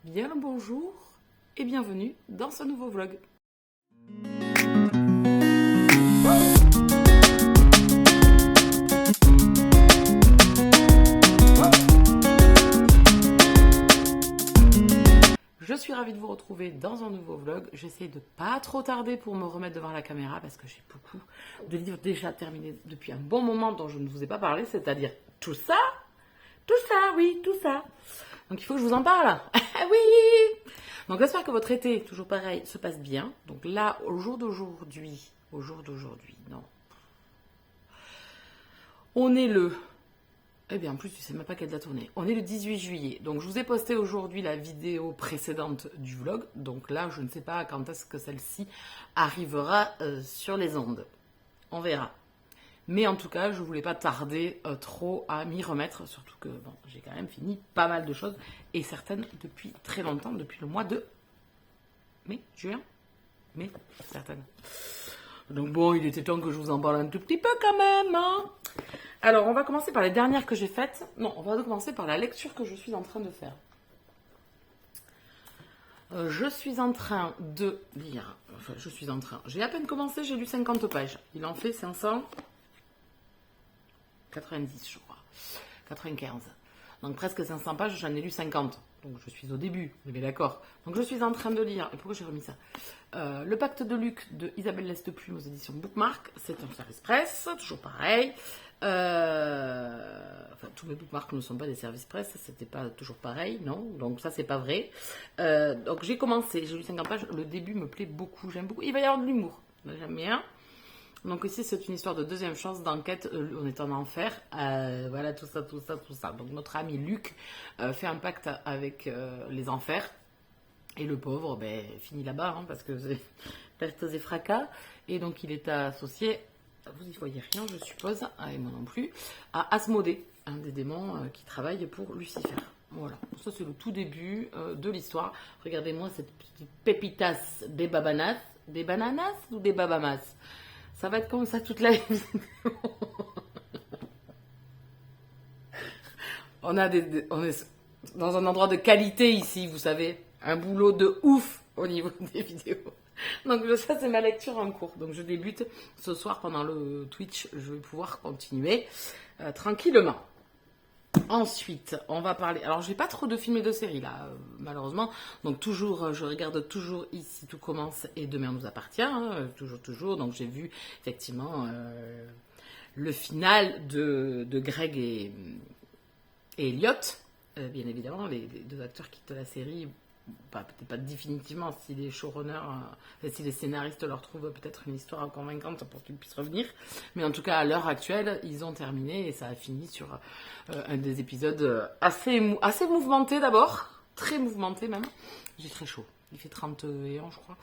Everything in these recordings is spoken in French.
Bien le bonjour et bienvenue dans ce nouveau vlog. Je suis ravie de vous retrouver dans un nouveau vlog. J'essaie de pas trop tarder pour me remettre devant la caméra parce que j'ai beaucoup de livres déjà terminés depuis un bon moment dont je ne vous ai pas parlé, c'est-à-dire tout ça, oui, tout ça. Donc il faut que je vous en parle. Oui. Donc j'espère que votre été, toujours pareil, se passe bien. Donc là, au jour d'aujourd'hui, non. On est le... Eh bien, en plus, tu sais même pas quelle date on est. On est le 18 juillet. Donc, je vous ai posté aujourd'hui la vidéo précédente du vlog. Donc là, je ne sais pas quand est-ce que celle-ci arrivera sur les ondes. On verra. Mais en tout cas, je ne voulais pas tarder trop à m'y remettre. Surtout que bon, j'ai quand même fini pas mal de choses. Et certaines depuis très longtemps, depuis le mois de mai, juin. Mais certaines. Donc bon, il était temps que je vous en parle un tout petit peu quand même, hein. Alors, on va commencer par les dernières que j'ai faites. Non, on va commencer par la lecture que je suis en train de faire. Je suis en train de lire... Enfin, j'ai à peine commencé, j'ai lu 50 pages. Il en fait 590, je crois. 95. Donc presque 500 pages, j'en ai lu 50. Donc je suis au début, vous êtes d'accord. Donc je suis en train de lire, et pourquoi j'ai remis ça Le Pacte de Luc de Isabelle Lesteplume aux éditions Bookmark. C'est un service presse, toujours pareil. Enfin, tous mes bookmarks ne sont pas des services presse, c'était pas toujours pareil, non. Donc ça, c'est pas vrai. Donc j'ai commencé, j'ai lu 50 pages. Le début me plaît beaucoup, j'aime beaucoup. Il va y avoir de l'humour, j'aime bien. Donc ici, c'est une histoire de deuxième chance d'enquête. On est en enfer. Voilà, tout ça. Donc notre ami Luc fait un pacte avec les enfers. Et le pauvre, finit là-bas, hein, parce que c'est pertes et fracas. Et donc il est associé, vous y voyez rien, je suppose, et moi non plus, à Asmodée, un des démons qui travaille pour Lucifer. Voilà, ça c'est le tout début de l'histoire. Regardez-moi cette petite pépitas des babanas. Des bananas ou des babamas? Ça va être comme ça toute la vie. On est dans un endroit de qualité ici, vous savez. Un boulot de ouf au niveau des vidéos. Donc ça, c'est ma lecture en cours. Donc je débute ce soir pendant le Twitch. Je vais pouvoir continuer tranquillement. Ensuite, on va parler... Alors, j'ai pas trop de films et de séries, là, malheureusement. Donc, toujours, je regarde toujours Ici tout commence et Demain nous appartient. Hein, toujours. Donc, j'ai vu, effectivement, le final de Greg et Elliot. Bien évidemment, les deux acteurs quittent la série. Peut-être pas définitivement, si les showrunners, si les scénaristes leur trouvent peut-être une histoire convaincante pour qu'ils puissent revenir. Mais en tout cas, à l'heure actuelle, ils ont terminé et ça a fini sur un des épisodes assez mouvementé d'abord. Très mouvementé même. J'ai très chaud. Il fait 31, je crois.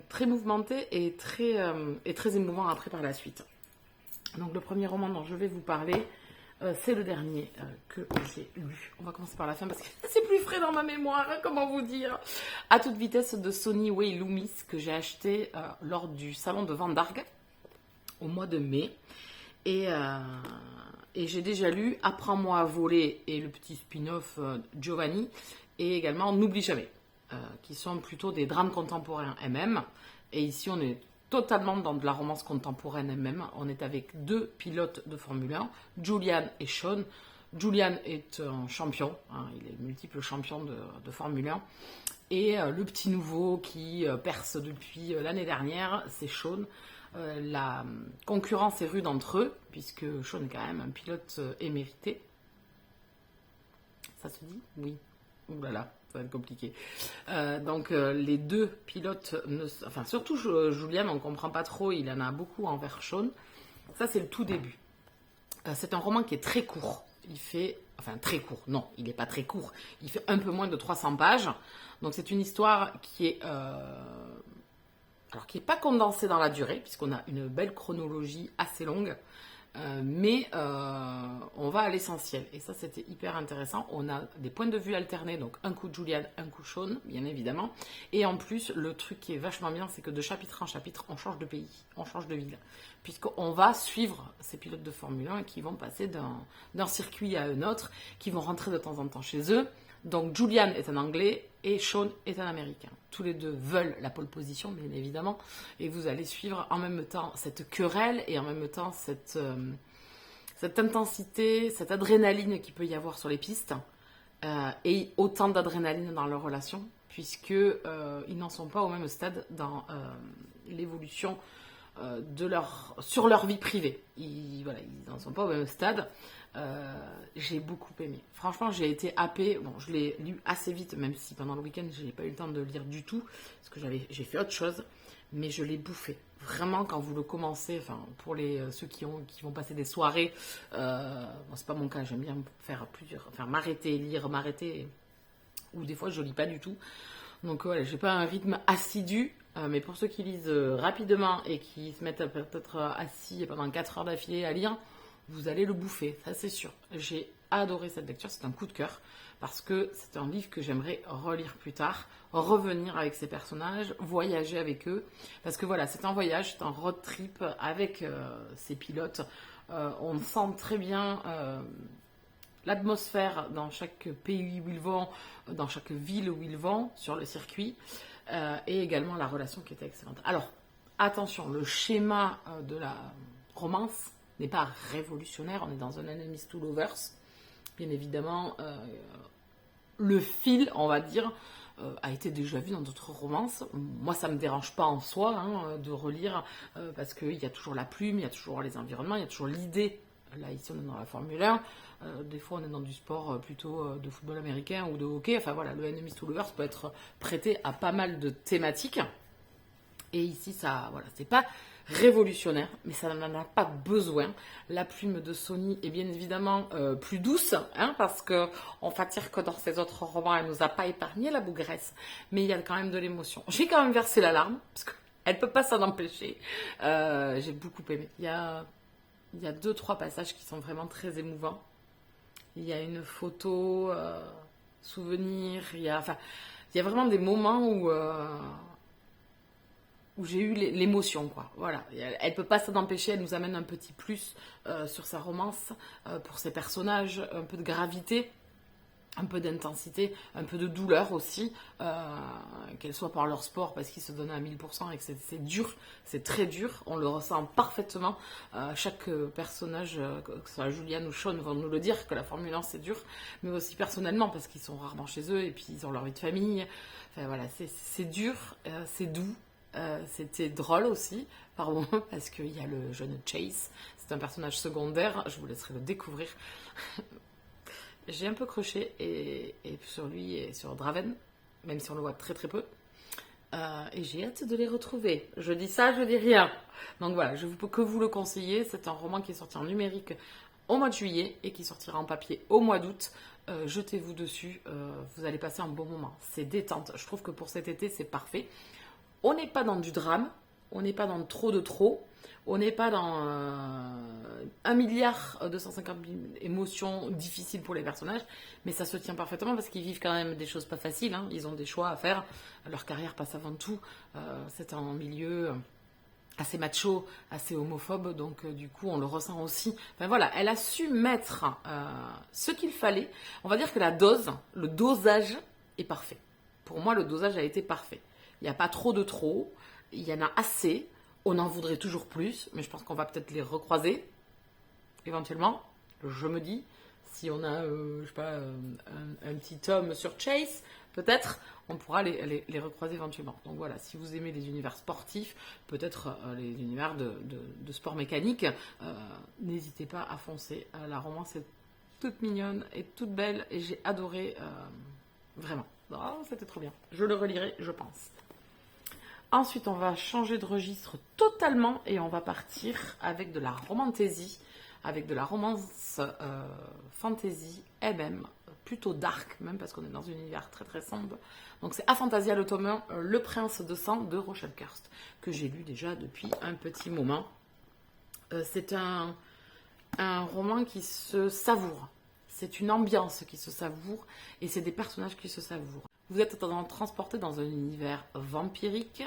Très mouvementé et très émouvant après par la suite. Donc le premier roman dont je vais vous parler... c'est le dernier que j'ai lu. On va commencer par la fin parce que c'est plus frais dans ma mémoire, hein, comment vous dire. À toute vitesse de Sonny Way Loomis que j'ai acheté lors du salon de Vendargue au mois de mai. Et j'ai déjà lu Apprends-moi à voler et le petit spin-off Giovanni et également N'oublie jamais, qui sont plutôt des drames contemporains MM. Et ici on est totalement dans de la romance contemporaine même. On est avec deux pilotes de Formule 1, Julian et Sean. Julian est un champion, hein, il est multiple champion de Formule 1. Et le petit nouveau qui perce depuis l'année dernière, c'est Sean. La concurrence est rude entre eux, puisque Sean est quand même un pilote émérité. Ça se dit? Oui. Ouh là là. Ça va être compliqué. Donc les deux pilotes, enfin surtout Julian, on ne comprend pas trop, il en a beaucoup envers Sean. Ça c'est le tout début. C'est un roman qui est très court. Il fait, enfin très court, non, il n'est pas très court. Il fait un peu moins de 300 pages. Donc c'est une histoire qui est, alors qui n'est pas condensée dans la durée, puisqu'on a une belle chronologie assez longue. Mais on va à l'essentiel et ça c'était hyper intéressant. On a des points de vue alternés, donc un coup Julian, un coup Sean, bien évidemment, et en plus le truc qui est vachement bien, c'est que de chapitre en chapitre on change de pays, on change de ville, puisqu'on va suivre ces pilotes de Formule 1 qui vont passer d'un circuit à un autre, qui vont rentrer de temps en temps chez eux. Donc Julian est un Anglais et Sean est un Américain. Tous les deux veulent la pole position, bien évidemment, et vous allez suivre en même temps cette querelle et en même temps cette intensité, cette adrénaline qu'il peut y avoir sur les pistes, et autant d'adrénaline dans leur relation, puisque ils n'en sont pas au même stade dans l'évolution sur leur vie privée. Ils n'en sont pas au même stade. J'ai beaucoup aimé. Franchement, j'ai été happée. Bon, je l'ai lu assez vite, même si pendant le week-end, je n'ai pas eu le temps de le lire du tout, parce que j'ai fait autre chose, mais je l'ai bouffé. Vraiment, quand vous le commencez, enfin, pour ceux qui vont passer des soirées, bon, c'est pas mon cas, j'aime bien faire m'arrêter, lire, ou des fois, je lis pas du tout. Donc voilà, j'ai pas un rythme assidu, mais pour ceux qui lisent rapidement et qui se mettent peut-être assis pendant 4 heures d'affilée à lire, vous allez le bouffer, ça c'est sûr. J'ai adoré cette lecture, c'est un coup de cœur, parce que c'est un livre que j'aimerais relire plus tard, revenir avec ces personnages, voyager avec eux, parce que voilà, c'est un voyage, c'est un road trip avec ces pilotes. On sent très bien l'atmosphère dans chaque pays où ils vont, dans chaque ville où ils vont, sur le circuit, et également la relation qui était excellente. Alors, attention, le schéma de la romance n'est pas révolutionnaire, on est dans un enemies to lovers, bien évidemment, le fil, on va dire, a été déjà vu dans d'autres romances. Moi, ça me dérange pas en soi de relire, parce qu'il y a toujours la plume, il y a toujours les environnements, il y a toujours l'idée. Là, ici, on est dans la Formule 1. Des fois, on est dans du sport plutôt de football américain ou de hockey. Enfin, voilà, le Enemies to Lovers peut être prêté à pas mal de thématiques. Et ici, ça, voilà, c'est pas révolutionnaire, mais ça n'en a pas besoin. La plume de Sony est bien évidemment plus douce, parce qu'on va dire que dans ses autres romans, elle nous a pas épargné la bougresse, mais il y a quand même de l'émotion. J'ai quand même versé la larme, parce qu'elle peut pas s'en empêcher. J'ai beaucoup aimé. Il y a 2-3 passages qui sont vraiment très émouvants. Il y a une photo, souvenir, il y a vraiment des moments où j'ai eu l'émotion, quoi. Voilà. Elle peut pas s'en empêcher, elle nous amène un petit plus sur sa romance, pour ses personnages, un peu de gravité, un peu d'intensité, un peu de douleur aussi, qu'elle soit par leur sport parce qu'ils se donnent à 1000% et que c'est dur, c'est très dur, on le ressent parfaitement. Chaque personnage, que ce soit Julian ou Sean, vont nous le dire que la Formule 1 c'est dur, mais aussi personnellement parce qu'ils sont rarement chez eux et puis ils ont leur vie de famille. Enfin voilà, c'est dur, c'est doux. C'était drôle aussi par moments parce qu'il y a le jeune Chase, c'est un personnage secondaire, je vous laisserai le découvrir. J'ai un peu croché et sur lui et sur Draven, même si on le voit très très peu. Et j'ai hâte de les retrouver. Je dis ça, je dis rien. Donc voilà, je ne peux que vous le conseiller. C'est un roman qui est sorti en numérique au mois de juillet et qui sortira en papier au mois d'août. Jetez-vous dessus, vous allez passer un bon moment. C'est détente. Je trouve que pour cet été, c'est parfait. On n'est pas dans du drame, on n'est pas dans trop de trop. On n'est pas dans 1 milliard 250 000 émotions difficiles pour les personnages, mais ça se tient parfaitement parce qu'ils vivent quand même des choses pas faciles. Ils ont des choix à faire. Leur carrière passe avant tout. C'est un milieu assez macho, assez homophobe, donc du coup on le ressent aussi. Enfin voilà, elle a su mettre ce qu'il fallait. On va dire que le dosage est parfait. Pour moi, le dosage a été parfait. Il n'y a pas trop de trop, il y en a assez. On en voudrait toujours plus, mais je pense qu'on va peut-être les recroiser, éventuellement. Je me dis, si on a, je sais pas, un petit tome sur Chase, peut-être, on pourra les recroiser éventuellement. Donc voilà, si vous aimez les univers sportifs, peut-être les univers de sport mécanique, n'hésitez pas à foncer. La romance est toute mignonne et toute belle, et j'ai adoré, vraiment. Oh, c'était trop bien. Je le relirai, je pense. Ensuite, on va changer de registre totalement et on va partir avec de la romantaisie, avec de la romance fantasy, et même plutôt dark, même parce qu'on est dans un univers très très sombre. Donc c'est Aphantasia, le tome 1, Le Prince de Sang de Rochelle Kirst, que j'ai lu déjà depuis un petit moment. C'est un roman qui se savoure. C'est une ambiance qui se savoure et c'est des personnages qui se savourent. Vous êtes transporté dans un univers vampirique,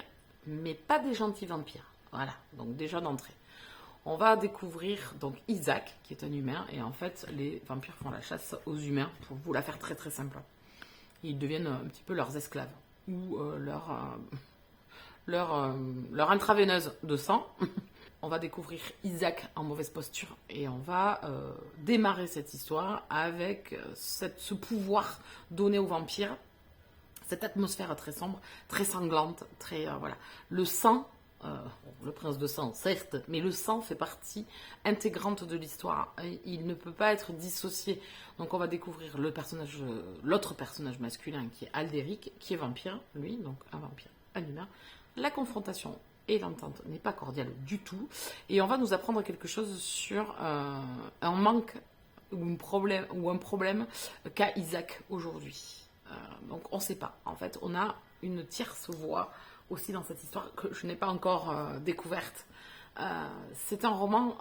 mais pas des gentils vampires. Voilà, donc déjà d'entrée. On va découvrir donc Isaac, qui est un humain, et en fait, les vampires font la chasse aux humains, pour vous la faire très très simple. et ils deviennent un petit peu leurs esclaves ou leur intraveineuse de sang. On va découvrir Isaac en mauvaise posture et on va démarrer cette histoire avec ce pouvoir donné aux vampires, cette atmosphère très sombre, très sanglante, très voilà. Le sang, le prince de sang, certes, mais le sang fait partie intégrante de l'histoire. Il ne peut pas être dissocié. Donc on va découvrir l'autre personnage masculin qui est Aldéric, qui est vampire, lui, donc un vampire, un humain. La confrontation et l'entente n'est pas cordiale du tout. Et on va nous apprendre quelque chose sur un manque ou un problème qu'a Isaac aujourd'hui. Donc on ne sait pas. En fait, on a une tierce voix aussi dans cette histoire que je n'ai pas encore découverte. C'est un roman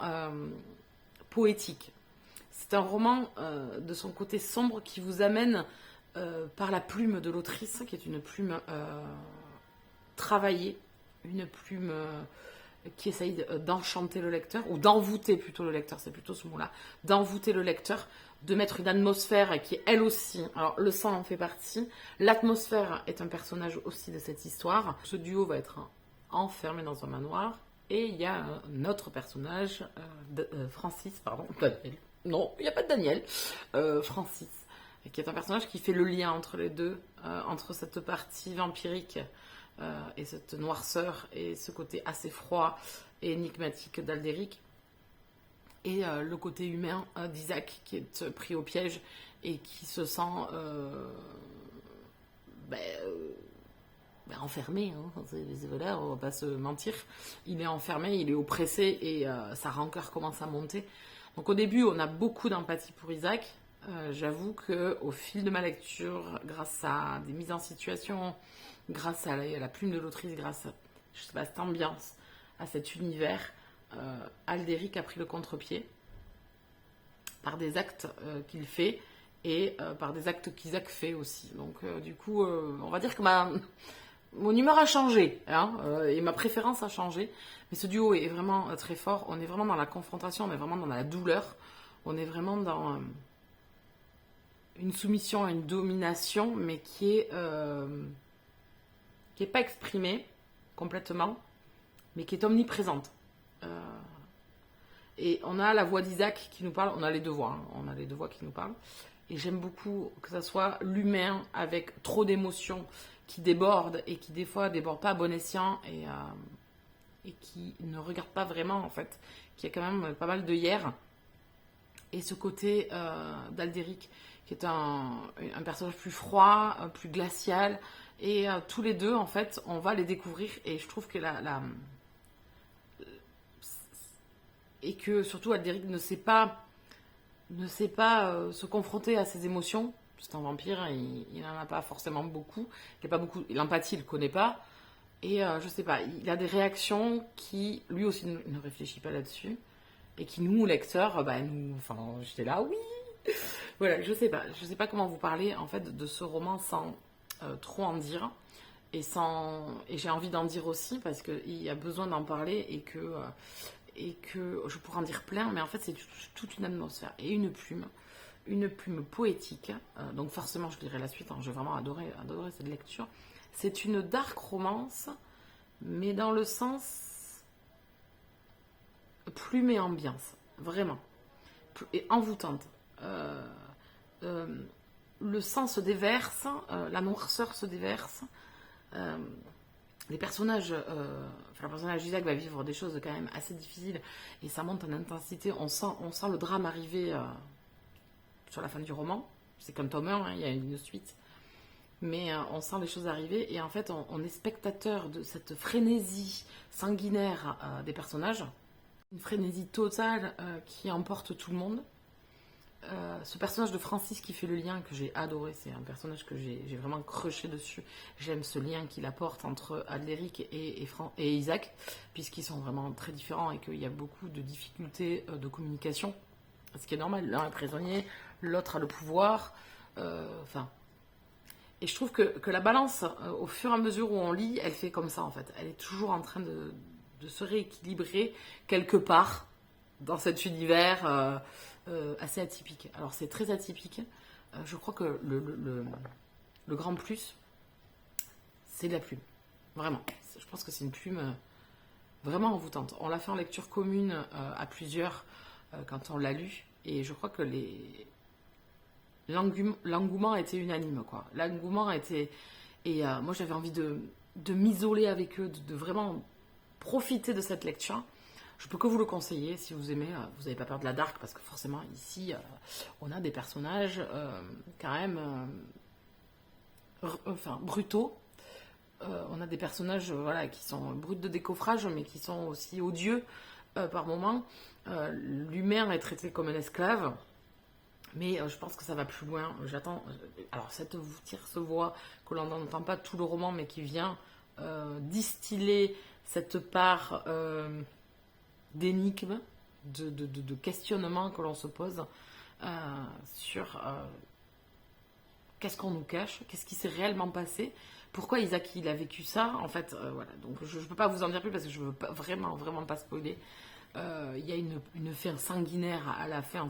poétique. C'est un roman de son côté sombre qui vous amène par la plume de l'autrice, qui est une plume travaillée, une plume qui essaye d'enchanter le lecteur, ou d'envoûter plutôt le lecteur, c'est plutôt ce mot-là, d'envoûter le lecteur, de mettre une atmosphère qui est elle aussi, alors le sang en fait partie, l'atmosphère est un personnage aussi de cette histoire. Ce duo va être enfermé dans un manoir, et il y a un autre personnage, Francis, pardon, Daniel. Non, il n'y a pas de Daniel, Francis, qui est un personnage qui fait le lien entre les deux, entre cette partie vampirique et cette noirceur et ce côté assez froid et énigmatique d'Aldéric et le côté humain d'Isaac qui est pris au piège et qui se sent enfermé, hein. Voilà, on va pas se mentir, il est enfermé, il est oppressé et sa rancœur commence à monter. Donc au début on a beaucoup d'empathie pour Isaac. J'avoue qu'au fil de ma lecture, grâce à des mises en situation, grâce à la plume de l'autrice, grâce à cette ambiance, à cet univers, Aldéric a pris le contre-pied par des actes qu'il fait et par des actes qu'Isaac fait aussi. Donc du coup, on va dire que mon humeur a changé, hein, et ma préférence a changé. Mais ce duo est vraiment très fort. On est vraiment dans la confrontation, on est vraiment dans la douleur. On est vraiment dans une soumission, une domination, mais qui est pas exprimée complètement, mais qui est omniprésente. Et on a la voix d'Isaac qui nous parle, on a les deux voix, hein, on a les deux voix qui nous parlent. Et j'aime beaucoup que ça soit l'humain avec trop d'émotions qui déborde et qui des fois déborde pas à bon escient et qui ne regarde pas vraiment en fait, qui a quand même pas mal de hier. Et ce côté d'Aldéric qui est un personnage plus froid, plus glacial, et tous les deux en fait on va les découvrir et je trouve que et que surtout Aldéric ne sait pas se confronter à ses émotions. C'est un vampire, il n'en a pas forcément beaucoup. L'empathie, il ne connaît pas. Et je sais pas, il a des réactions qui, lui aussi, ne réfléchit pas là-dessus. Et qui, nous, lecteurs, j'étais là, oui. Voilà, je sais pas comment vous parler, en fait, de ce roman sans trop en dire. Et j'ai envie d'en dire aussi, parce qu'il y a besoin d'en parler et que je pourrais en dire plein, mais en fait c'est toute une atmosphère et une plume poétique, donc forcément je lirai la suite, hein, j'ai vraiment adoré cette lecture. C'est une dark romance, mais dans le sens plume et ambiance, vraiment, et envoûtante. Le sang se déverse, la noirceur se déverse. Le personnage d'Isaac va vivre des choses quand même assez difficiles et ça monte en intensité. On sent le drame arriver sur la fin du roman. C'est comme tome 1, hein, il y a une suite. Mais on sent les choses arriver et en fait on est spectateur de cette frénésie sanguinaire des personnages. Une frénésie totale qui emporte tout le monde. Ce personnage de Francis qui fait le lien que j'ai adoré, c'est un personnage que j'ai vraiment crushé dessus. J'aime ce lien qu'il apporte entre Aldéric et Isaac, puisqu'ils sont vraiment très différents et qu'il y a beaucoup de difficultés de communication, ce qui est normal. L'un est prisonnier, l'autre a le pouvoir, et je trouve que la balance, au fur et à mesure où on lit, elle fait comme ça en fait. Elle est toujours en train de se rééquilibrer quelque part dans cet univers assez atypique. Alors c'est très atypique. Je crois que le grand plus, c'est la plume. Vraiment. Je pense que c'est une plume vraiment envoûtante. On l'a fait en lecture commune à plusieurs quand on l'a lu. Et je crois que l'engouement était unanime, quoi. L'engouement était... Et moi, j'avais envie de m'isoler avec eux, de vraiment profiter de cette lecture. Je peux que vous le conseiller si vous aimez. Vous n'avez pas peur de la dark, parce que forcément, ici, on a des personnages quand même brutaux. On a des personnages voilà, qui sont bruts de décoffrage, mais qui sont aussi odieux par moments. L'humain est traité comme un esclave. Mais je pense que ça va plus loin. J'attends. Alors, cette tierce voix que l'on n'entend pas tout le roman, mais qui vient distiller cette part d'énigme, de questionnement que l'on se pose sur qu'est-ce qu'on nous cache, qu'est-ce qui s'est réellement passé, pourquoi Isaac il a vécu ça. En fait, voilà. Donc, je ne peux pas vous en dire plus parce que je ne veux pas, vraiment pas spoiler. Il y a une fin sanguinaire à la fin,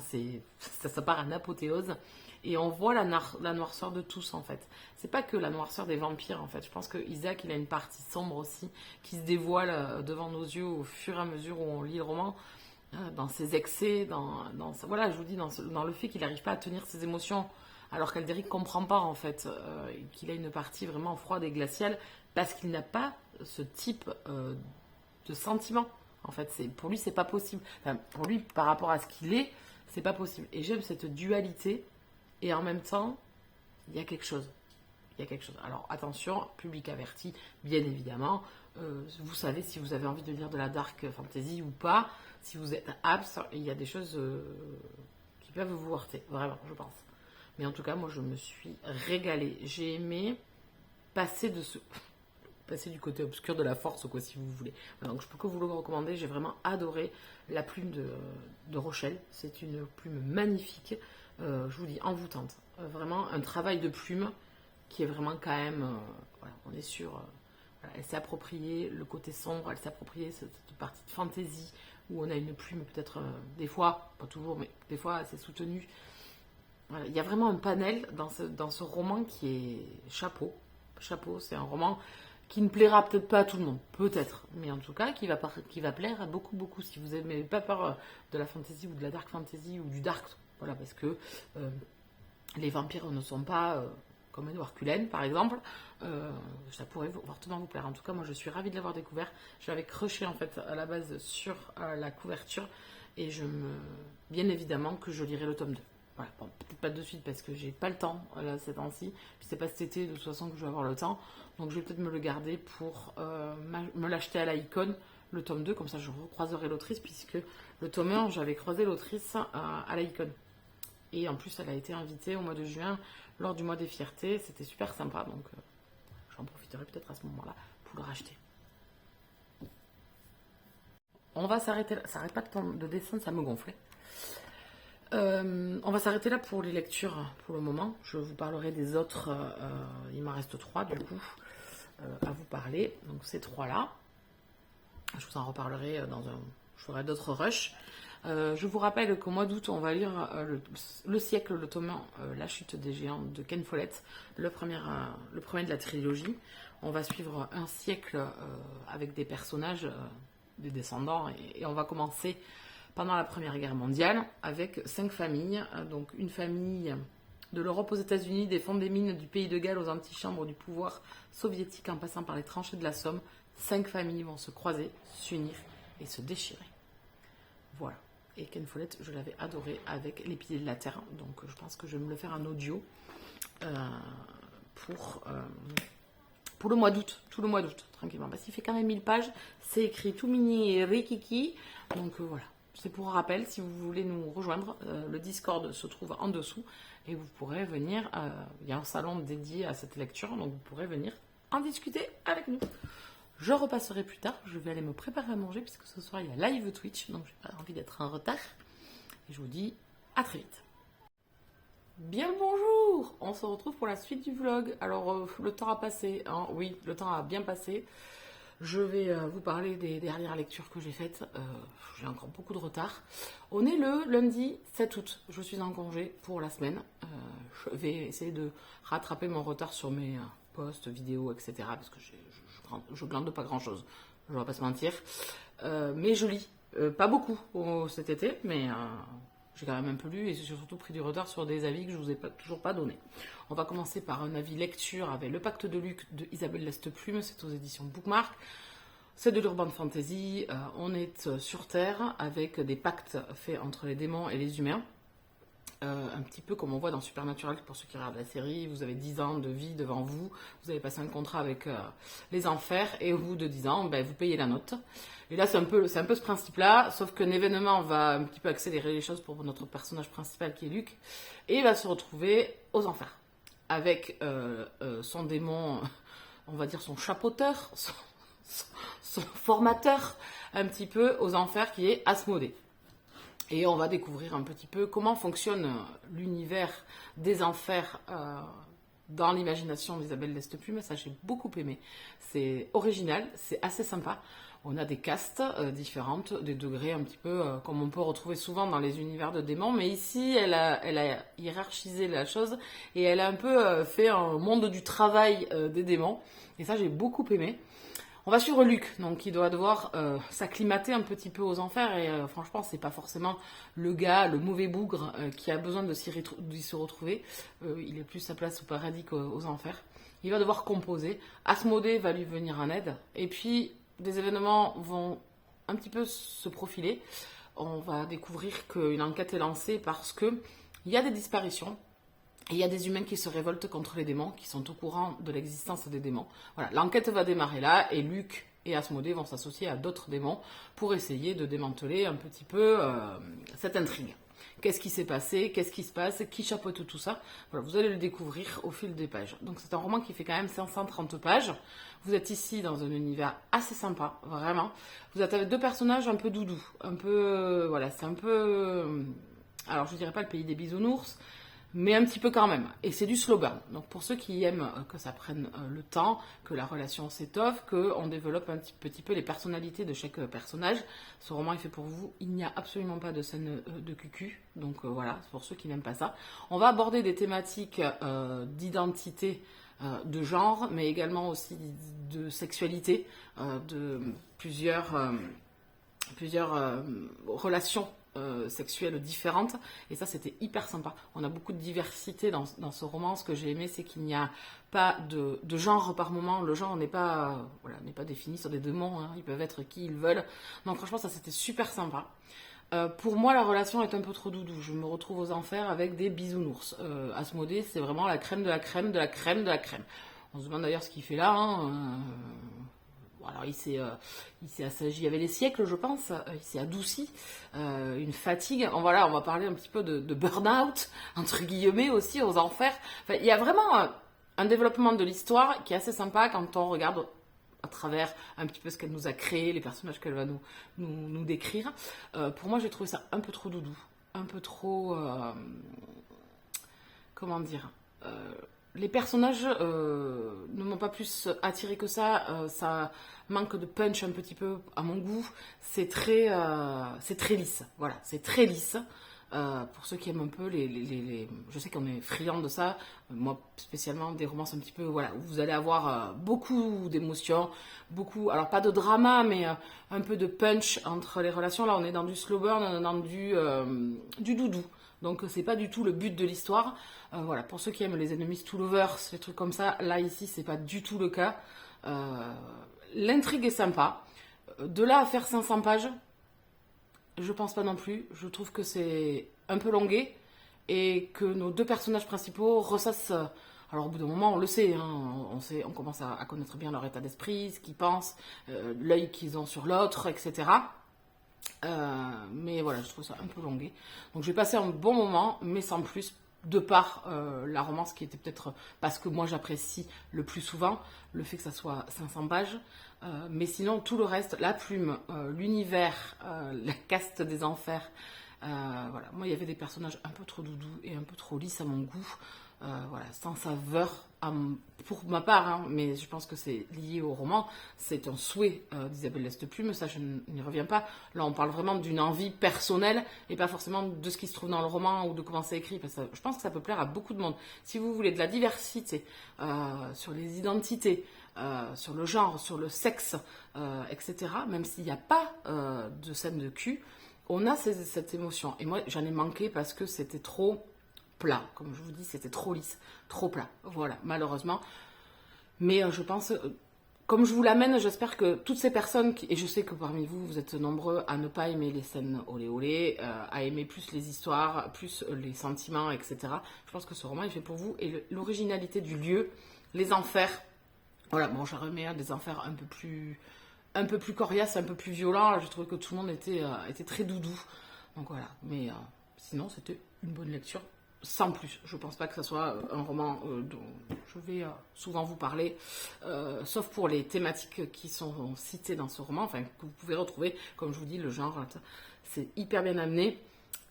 ça part en apothéose et on voit la noirceur de tous en fait. C'est pas que la noirceur des vampires en fait. Je pense que Isaac il a une partie sombre aussi qui se dévoile devant nos yeux au fur et à mesure où on lit le roman, dans ses excès, voilà, je vous dis dans le fait qu'il n'arrive pas à tenir ses émotions alors qu'Aldéric comprend pas en fait, qu'il a une partie vraiment froide et glaciale parce qu'il n'a pas ce type de sentiment. En fait, pour lui, c'est pas possible. Enfin, pour lui, par rapport à ce qu'il est, c'est pas possible. Et j'aime cette dualité. Et en même temps, il y a quelque chose. Il y a quelque chose. Alors, attention, public averti, bien évidemment. Vous savez si vous avez envie de lire de la dark fantasy ou pas. Si vous êtes abs, il y a des choses qui peuvent vous heurter. Vraiment, je pense. Mais en tout cas, moi, je me suis régalée. J'ai aimé passer du côté obscur de la force, quoi, si vous voulez. Voilà, donc je peux que vous le recommander. J'ai vraiment adoré la plume de Rochelle. C'est une plume magnifique, je vous dis envoûtante. Vraiment un travail de plume qui est vraiment quand même, voilà, on est sûr, voilà, elle s'est appropriée le côté sombre, elle s'est appropriée cette partie de fantaisie où on a une plume peut-être des fois, pas toujours, mais des fois assez soutenue. Voilà, il y a vraiment un panel dans ce roman qui est chapeau. Chapeau, c'est un roman qui ne plaira peut-être pas à tout le monde, peut-être, mais en tout cas qui va plaire à beaucoup. Si vous n'avez pas peur de la fantasy ou de la dark fantasy ou du dark, voilà, parce que les vampires ne sont pas comme Edward Cullen, par exemple, ça pourrait fortement vous plaire. En tout cas, moi, je suis ravie de l'avoir découvert. J'avais crushé en fait à la base sur la couverture et bien évidemment que je lirai le tome 2. Voilà, bon, peut-être pas de suite parce que j'ai pas le temps là, ces temps-ci. Puis c'est pas cet été de toute façon que je vais avoir le temps. Donc je vais peut-être me le garder pour me l'acheter à la Icône, le tome 2, comme ça je recroiserai l'autrice, puisque le tome 1, j'avais croisé l'autrice à la Icône. Et en plus, elle a été invitée au mois de juin lors du mois des fiertés. C'était super sympa, donc j'en profiterai peut-être à ce moment-là pour le racheter. On va s'arrêter là. Ça n'arrête pas de descendre, ça me gonflait. On va s'arrêter là pour les lectures pour le moment. Je vous parlerai des autres. Il m'en reste 3 du coup à vous parler. Donc ces 3-là. Je vous en reparlerai je ferai d'autres rushs. Je vous rappelle qu'au mois d'août, on va lire le siècle, le tome 1, La chute des géants de Ken Follett, le premier de la trilogie. On va suivre un siècle avec des personnages, des descendants, et on va commencer pendant la Première Guerre mondiale avec 5 familles. Donc une famille de l'Europe aux États-Unis, des fonds des mines du pays de Galles aux antichambres du pouvoir soviétique en passant par les tranchées de la Somme. 5 familles vont se croiser, s'unir et se déchirer. Voilà. Et Ken Follett, je l'avais adoré avec Les Piliers de la Terre. Donc je pense que je vais me le faire en audio pour le mois d'août. Tout le mois d'août, tranquillement. Parce qu'il fait quand même 1000 pages. C'est écrit tout mini et rikiki. Donc voilà. C'est pour un rappel, si vous voulez nous rejoindre, le Discord se trouve en dessous et vous pourrez venir, il y a un salon dédié à cette lecture, donc vous pourrez venir en discuter avec nous. Je repasserai plus tard, je vais aller me préparer à manger puisque ce soir il y a live Twitch, donc j'ai pas envie d'être en retard. Et je vous dis à très vite. Bien le bonjour. On se retrouve pour la suite du vlog. Alors le temps a passé, hein, oui, le temps a bien passé. Je vais vous parler des dernières lectures que j'ai faites. J'ai encore beaucoup de retard. On est le lundi 7 août. Je suis en congé pour la semaine. Je vais essayer de rattraper mon retard sur mes posts, vidéos, etc. Parce que je glande pas grand-chose. Je ne vais pas se mentir. Mais je lis. Pas beaucoup cet été, mais j'ai quand même un peu lu et j'ai surtout pris du retard sur des avis que je ne vous ai toujours pas donnés. On va commencer par un avis lecture avec Le Pacte de Luc de Isabelle Lesteplume, c'est aux éditions Bookmark. C'est de l'urban fantasy, on est sur Terre avec des pactes faits entre les démons et les humains. Un petit peu comme on voit dans Supernatural, pour ceux qui regardent la série, vous avez 10 ans de vie devant vous, vous avez passé un contrat avec les enfers, et au bout de 10 ans, vous payez la note. Et là, c'est un peu ce principe-là, sauf qu'un événement va un petit peu accélérer les choses pour notre personnage principal qui est Luc, et il va se retrouver aux enfers, avec son démon, on va dire son chapeauteur, son formateur, un petit peu aux enfers, qui est Asmodée. Et on va découvrir un petit peu comment fonctionne l'univers des enfers dans l'imagination d'Isabelle Lesteplume. Ça, j'ai beaucoup aimé. C'est original, c'est assez sympa. On a des castes différentes, des degrés un petit peu comme on peut retrouver souvent dans les univers de démons. Mais ici, elle a hiérarchisé la chose et elle a un peu fait un monde du travail des démons. Et ça, j'ai beaucoup aimé. On va suivre Luc, donc il doit devoir s'acclimater un petit peu aux enfers et franchement c'est pas forcément le gars, le mauvais bougre qui a besoin d'y se retrouver. Il est plus sa place au paradis qu'aux enfers. Il va devoir composer. Asmodée va lui venir en aide et puis des événements vont un petit peu se profiler. On va découvrir qu'une enquête est lancée parce que il y a des disparitions. Et il y a des humains qui se révoltent contre les démons, qui sont au courant de l'existence des démons. Voilà, l'enquête va démarrer là, et Luc et Asmodée vont s'associer à d'autres démons pour essayer de démanteler un petit peu cette intrigue. Qu'est-ce qui s'est passé? Qu'est-ce qui se passe? Qui chapeaute tout ça? Voilà, vous allez le découvrir au fil des pages. Donc c'est un roman qui fait quand même 530 pages. Vous êtes ici dans un univers assez sympa, vraiment. Vous êtes avec deux personnages un peu doudous, un peu... voilà, c'est un peu... alors je dirais pas le pays des bisounours, mais un petit peu quand même. Et c'est du slow burn. Donc pour ceux qui aiment que ça prenne le temps, que la relation s'étoffe, qu'on développe un petit peu les personnalités de chaque personnage, ce roman est fait pour vous. Il n'y a absolument pas de scène de cucu. Donc voilà, c'est pour ceux qui n'aiment pas ça. On va aborder des thématiques d'identité, de genre, mais également aussi de sexualité, de plusieurs relations sexuelles différentes, et ça c'était hyper sympa. On a beaucoup de diversité dans ce roman. Ce que j'ai aimé, c'est qu'il n'y a pas de genre par moment. Le genre n'est pas défini sur des démons, hein. Ils peuvent être qui ils veulent. Donc franchement ça c'était super sympa. Pour moi la relation est un peu trop doudou. Je me retrouve aux enfers avec des bisounours. Asmodée c'est vraiment la crème de la crème de la crème de la crème. On se demande d'ailleurs ce qu'il fait là, hein. Alors il s'est assagi avec les siècles, je pense. Il s'est adouci, une fatigue. On va parler un petit peu de burn-out, entre guillemets aussi, aux enfers. Enfin, il y a vraiment un développement de l'histoire qui est assez sympa quand on regarde à travers un petit peu ce qu'elle nous a créé, les personnages qu'elle va nous décrire. Pour moi, j'ai trouvé ça un peu trop doudou, un peu trop... comment dire les personnages ne m'ont pas plus attiré que ça. Ça manque de punch un petit peu à mon goût. C'est très lisse. Voilà, c'est très lisse. Pour ceux qui aiment un peu je sais qu'on est friand de ça. Moi, spécialement, des romances un petit peu, voilà, où vous allez avoir beaucoup d'émotions, beaucoup, alors pas de drama, mais un peu de punch entre les relations. Là, on est dans du slow burn, on est dans du doudou. Donc c'est pas du tout le but de l'histoire. Voilà, pour ceux qui aiment les enemies to lovers, les trucs comme ça, là ici c'est pas du tout le cas. L'intrigue est sympa. De là à faire 500 pages, je pense pas non plus. Je trouve que c'est un peu longué et que nos deux personnages principaux ressassent. Alors au bout d'un moment, on le sait, hein, on commence à connaître bien leur état d'esprit, ce qu'ils pensent, l'œil qu'ils ont sur l'autre, etc. Mais voilà, je trouve ça un peu longué. Donc j'ai passé un bon moment, mais sans plus, de par la romance qui était peut-être parce que moi j'apprécie le plus souvent, le fait que ça soit 500 pages. Mais sinon, tout le reste, la plume, l'univers, la caste des enfers, voilà. Moi, il y avait des personnages un peu trop doudous et un peu trop lisses à mon goût. Voilà, sans saveur pour ma part, hein, mais je pense que c'est lié au roman, c'est un souhait d'Isabelle Lesteplume, ça je n'y reviens pas. Là on parle vraiment d'une envie personnelle et pas forcément de ce qui se trouve dans le roman ou de comment c'est écrit, parce que je pense que ça peut plaire à beaucoup de monde. Si vous voulez de la diversité sur les identités, sur le genre, sur le sexe, etc., même s'il n'y a pas de scène de cul, on a cette émotion. Et moi j'en ai manqué parce que c'était trop plat, comme je vous dis, c'était trop lisse, trop plat, voilà, malheureusement. Mais je pense, comme je vous l'amène, j'espère que toutes ces personnes, et je sais que parmi vous, vous êtes nombreux à ne pas aimer les scènes olé olé, à aimer plus les histoires, plus les sentiments, etc. Je pense que ce roman est fait pour vous, et l'originalité du lieu, les enfers, voilà, bon, je remets des enfers un peu plus coriaces, un peu plus violents, je trouvais que tout le monde était très doudou, donc voilà, mais sinon c'était une bonne lecture. Sans plus, je pense pas que ce soit un roman dont je vais souvent vous parler, sauf pour les thématiques qui sont citées dans ce roman, enfin que vous pouvez retrouver, comme je vous dis, le genre, c'est hyper bien amené,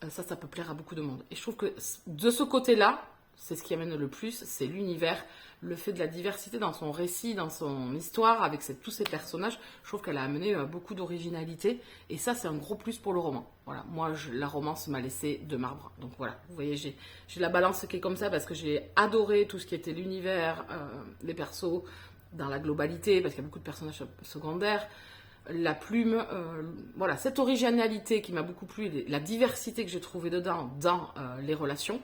ça peut plaire à beaucoup de monde. Et je trouve que de ce côté-là, c'est ce qui amène le plus, c'est l'univers, le fait de la diversité dans son récit, dans son histoire, avec tous ces personnages. Je trouve qu'elle a amené beaucoup d'originalité, et ça c'est un gros plus pour le roman. Voilà, moi la romance m'a laissé de marbre. Donc voilà, vous voyez, j'ai la balance qui est comme ça parce que j'ai adoré tout ce qui était l'univers, les persos dans la globalité, parce qu'il y a beaucoup de personnages secondaires. La plume, voilà, cette originalité qui m'a beaucoup plu, la diversité que j'ai trouvée dedans dans les relations.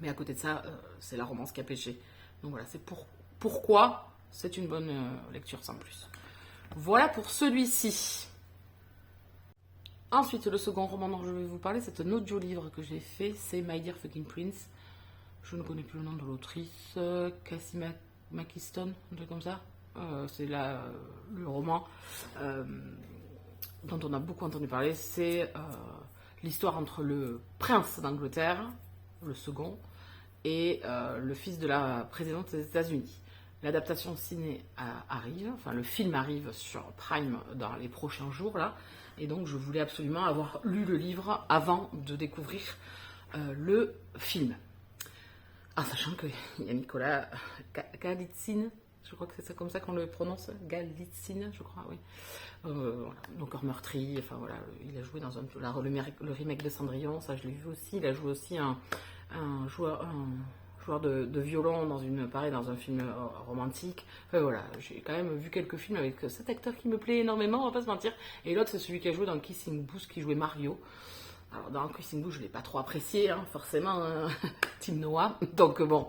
Mais à côté de ça, c'est la romance qui a péché. Donc voilà, c'est pourquoi c'est une bonne lecture sans plus. Voilà pour celui-ci. Ensuite, le second roman dont je vais vous parler, c'est un audio-livre que j'ai fait, c'est My Dear Fucking Prince. Je ne connais plus le nom de l'autrice, Cassie McKiston, un truc comme ça. C'est le roman dont on a beaucoup entendu parler. C'est l'histoire entre le prince d'Angleterre, le second, et le fils de la présidente des États-Unis. L'adaptation ciné arrive, enfin le film arrive sur Prime dans les prochains jours là, et donc je voulais absolument avoir lu le livre avant de découvrir le film. En sachant qu'il y a Nicolas Galitzine, je crois que c'est comme ça qu'on le prononce, Galitzine, je crois, oui. Voilà. Donc hors meurtri, enfin voilà, il a joué dans le remake de Cendrillon, ça je l'ai vu aussi. Il a joué aussi un joueur de violon dans un film romantique. Enfin voilà, j'ai quand même vu quelques films avec cet acteur qui me plaît énormément, on va pas se mentir. Et l'autre c'est celui qui a joué dans Kissing Booth, qui jouait Mario. Alors dans Kissing Booth je l'ai pas trop apprécié, hein, forcément, Tim Noah. Donc bon.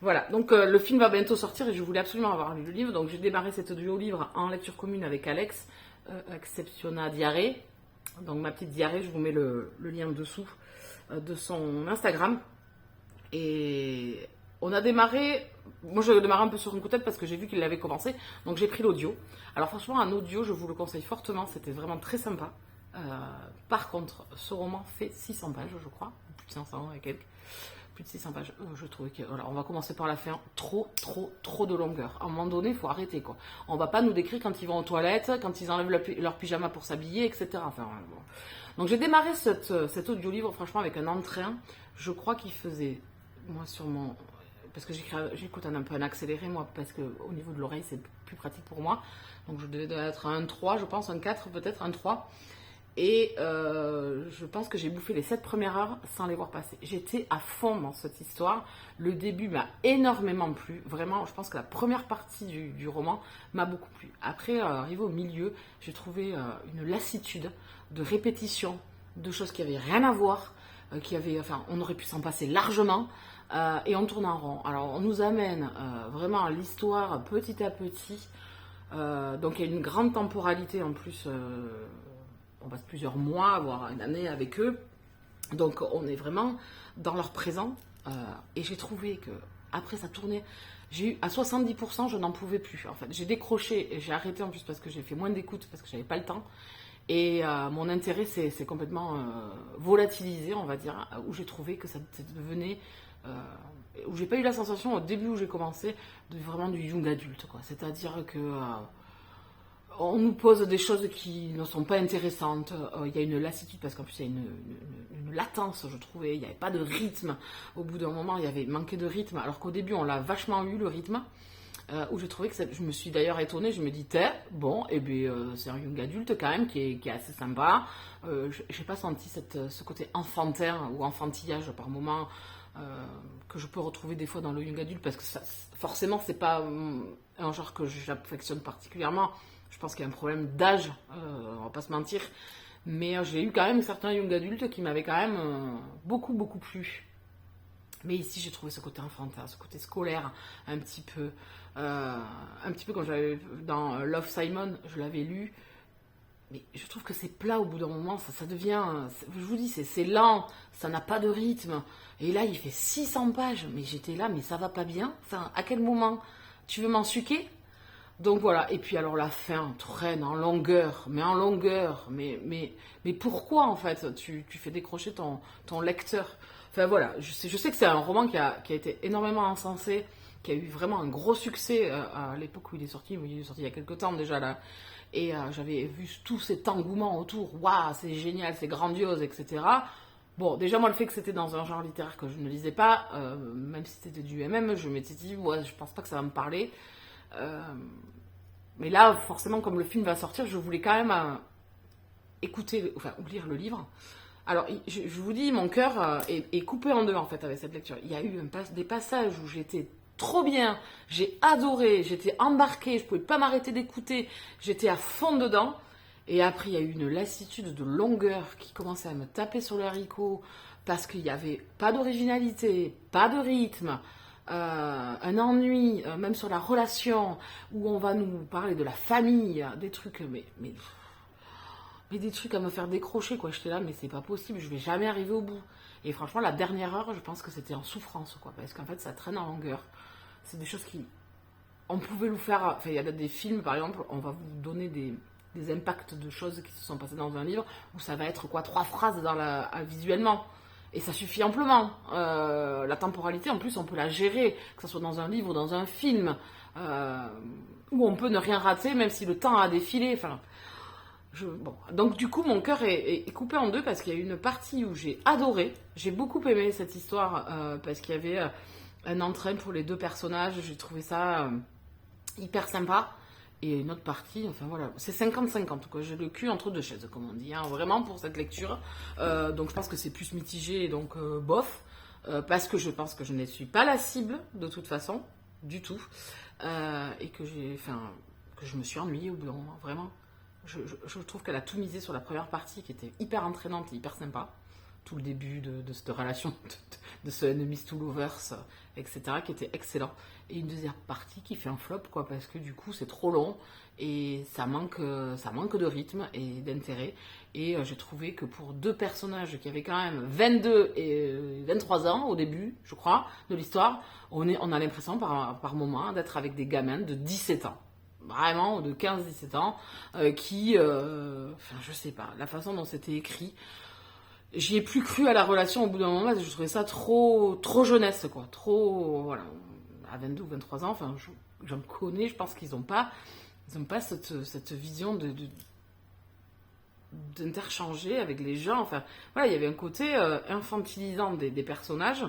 Voilà, donc le film va bientôt sortir et je voulais absolument avoir lu le livre. Donc j'ai démarré cet audio-livre en lecture commune avec Alex, Exceptiona Diarrhée. Donc ma petite diarrhée, je vous mets le lien dessous de son Instagram. Et on a démarré, moi je démarré un peu sur une coup de tête parce que j'ai vu qu'il l'avait commencé. Donc j'ai pris l'audio. Alors franchement, un audio, je vous le conseille fortement, c'était vraiment très sympa. Par contre, ce roman fait 600 pages, je crois, plus de 500 et quelques. Plus de 600 pages. Je trouvais que, voilà, on va commencer par la fin. Trop de longueur. À un moment donné, il faut arrêter, quoi. On va pas nous décrire quand ils vont aux toilettes, quand ils enlèvent leur pyjama pour s'habiller, etc. Enfin, bon. Donc j'ai démarré cet audio-livre, franchement, avec un entrain. Je crois qu'il faisait, moi, sur mon... Parce que j'écoute un peu en accéléré, moi, parce que au niveau de l'oreille, c'est plus pratique pour moi. Donc je devais être à 1,3, je pense, 1,4 peut-être, 1,3. Et je pense que j'ai bouffé les 7 premières heures sans les voir passer. J'étais à fond dans cette histoire. Le début m'a énormément plu. Vraiment, je pense que la première partie du roman m'a beaucoup plu. Après, arrivé au milieu, j'ai trouvé une lassitude de répétition, de choses qui n'avaient rien à voir, enfin, on aurait pu s'en passer largement. Et on tourne en rond. Alors, on nous amène vraiment à l'histoire petit à petit. Donc, il y a une grande temporalité en plus... on passe plusieurs mois, voire une année avec eux. Donc on est vraiment dans leur présent. Et j'ai trouvé que après ça tournait, j'ai eu à 70%, je n'en pouvais plus. En fait, j'ai décroché et j'ai arrêté en plus parce que j'ai fait moins d'écoute, parce que j'avais pas le temps. Et mon intérêt s'est complètement volatilisé, on va dire, où j'ai trouvé que ça devenait... où j'ai pas eu la sensation au début où j'ai commencé de vraiment du young adulte, quoi. C'est-à-dire que... on nous pose des choses qui ne sont pas intéressantes. Il y a une lassitude, parce qu'en plus, il y a une latence, je trouvais. Il n'y avait pas de rythme. Au bout d'un moment, il y avait manqué de rythme. Alors qu'au début, on l'a vachement eu, le rythme. Où j'ai trouvé que je me suis d'ailleurs étonnée. Je me dis, bon, et bien, c'est un young adulte quand même qui est assez sympa. J'ai pas senti ce côté enfantin ou enfantillage par moment que je peux retrouver des fois dans le young adulte, parce que forcément, c'est pas un genre que j'affectionne particulièrement. Je pense qu'il y a un problème d'âge, on va pas se mentir. Mais j'ai eu quand même certains young adultes qui m'avaient quand même beaucoup, beaucoup plu. Mais ici, j'ai trouvé ce côté enfantin, ce côté scolaire, un petit peu comme j'avais dans Love, Simon, je l'avais lu. Mais je trouve que c'est plat au bout d'un moment, ça devient, je vous dis, c'est lent, ça n'a pas de rythme. Et là, il fait 600 pages, mais j'étais là, mais ça va pas bien. Enfin, à quel moment tu veux m'en suquer? Donc voilà, et puis alors la fin traîne en longueur, mais pourquoi en fait tu fais décrocher ton lecteur? Enfin voilà, je sais que c'est un roman qui a été énormément encensé, qui a eu vraiment un gros succès à l'époque où il est sorti il y a quelques temps déjà là, et j'avais vu tout cet engouement autour, waouh, c'est génial, c'est grandiose, etc. Bon, déjà moi le fait que c'était dans un genre littéraire que je ne lisais pas, même si c'était du MM, je m'étais dit, ouais, je pense pas que ça va me parler. Mais là, forcément, comme le film va sortir, je voulais quand même écouter, enfin, ou lire le livre. Alors, je vous dis, mon cœur est coupé en deux, en fait, avec cette lecture. Il y a eu des passages où j'étais trop bien, j'ai adoré, j'étais embarquée, je pouvais pas m'arrêter d'écouter, j'étais à fond dedans. Et après, il y a eu une lassitude de longueur qui commençait à me taper sur le haricot, parce qu'il n'y avait pas d'originalité, pas de rythme. Un ennui, même sur la relation, où on va nous parler de la famille, des trucs, mais des trucs à me faire décrocher, quoi. J'étais là, mais c'est pas possible, je vais jamais arriver au bout. Et franchement, la dernière heure, je pense que c'était en souffrance, quoi, parce qu'en fait, ça traîne en longueur. C'est des choses qui, on pouvait nous faire, enfin, il y a des films, par exemple, on va vous donner des impacts de choses qui se sont passées dans un livre, où ça va être, quoi, 3 phrases visuellement. Et ça suffit amplement. La temporalité, en plus, on peut la gérer, que ce soit dans un livre ou dans un film, où on peut ne rien rater, même si le temps a défilé. Enfin, bon. Donc, du coup, mon cœur est coupé en deux, parce qu'il y a une partie où j'ai adoré. J'ai beaucoup aimé cette histoire, parce qu'il y avait un entrain pour les deux personnages. J'ai trouvé ça hyper sympa. Et une autre partie, enfin voilà, c'est 50-50, quoi. J'ai le cul entre deux chaises, comme on dit, hein, vraiment pour cette lecture. Donc je pense que c'est plus mitigé, donc bof, parce que je pense que je ne suis pas la cible, de toute façon, du tout. Et que que je me suis ennuyée au bout d'un moment, vraiment. Je trouve qu'elle a tout misé sur la première partie, qui était hyper entraînante et hyper sympa. Tout le début de cette relation, de ce Enemies to Lovers, etc., qui était excellent. Et une deuxième partie qui fait un flop, quoi, parce que du coup, c'est trop long et ça manque de rythme et d'intérêt. Et j'ai trouvé que pour deux personnages qui avaient quand même 22 et 23 ans au début, je crois, de l'histoire, on a l'impression par moment d'être avec des gamins de 17 ans. Vraiment, de 15-17 ans, qui, enfin, je sais pas, la façon dont c'était écrit, j'y ai plus cru à la relation au bout d'un moment, parce que je trouvais ça trop jeunesse, quoi. Trop, voilà, à 22 ou 23 ans, enfin, j'en connais, je pense qu'ils n'ont pas cette vision d'interchanger avec les gens. Enfin, voilà, il y avait un côté infantilisant des personnages